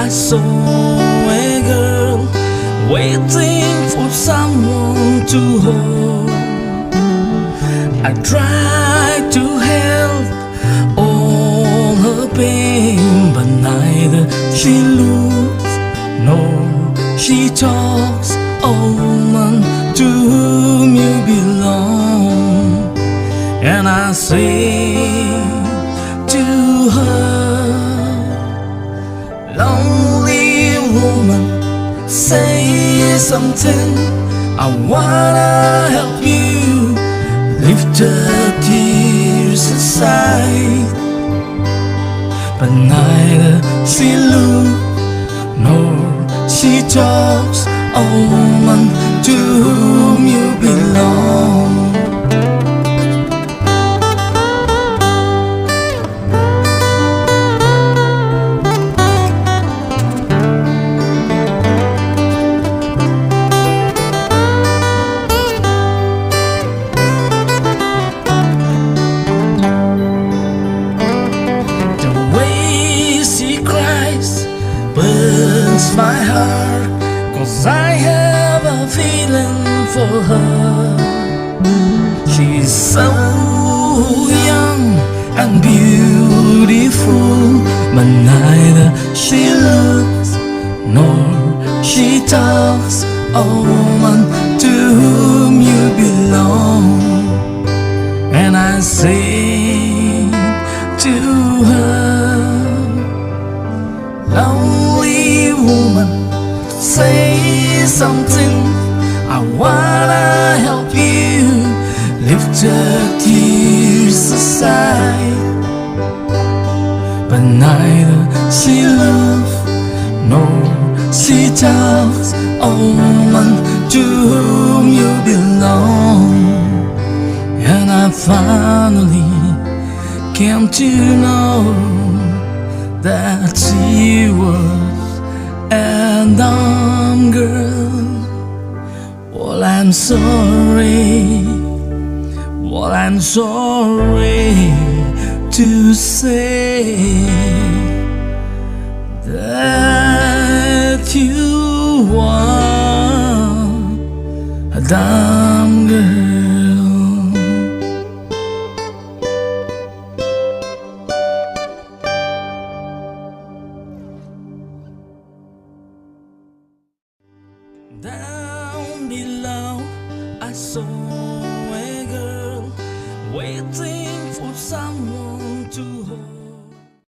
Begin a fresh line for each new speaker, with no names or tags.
I saw a girl waiting for someone to hold. I tried to help all her pain, but neither she looks nor she talks. A woman to whom you belong. And I say to her, lonely woman, say something. I wanna help you lift the tears aside. But neither she looks nor she talks. A woman to whom you belong. The way she cries burns my heart, 'cause I have a feeling for her. She's so young and beautiful, but neither she looks nor she talks. A woman to whom you belong. And I say to her, lonely woman, say something. I wanna help you lift the tears aside. But neither she loves nor she talks. A woman to whom you belong. And I finally came to know that she was a dumb girl. Well, I'm sorry. Well, I'm sorry to say that you are a dumb girl. Down below, I saw a girl waiting for someone to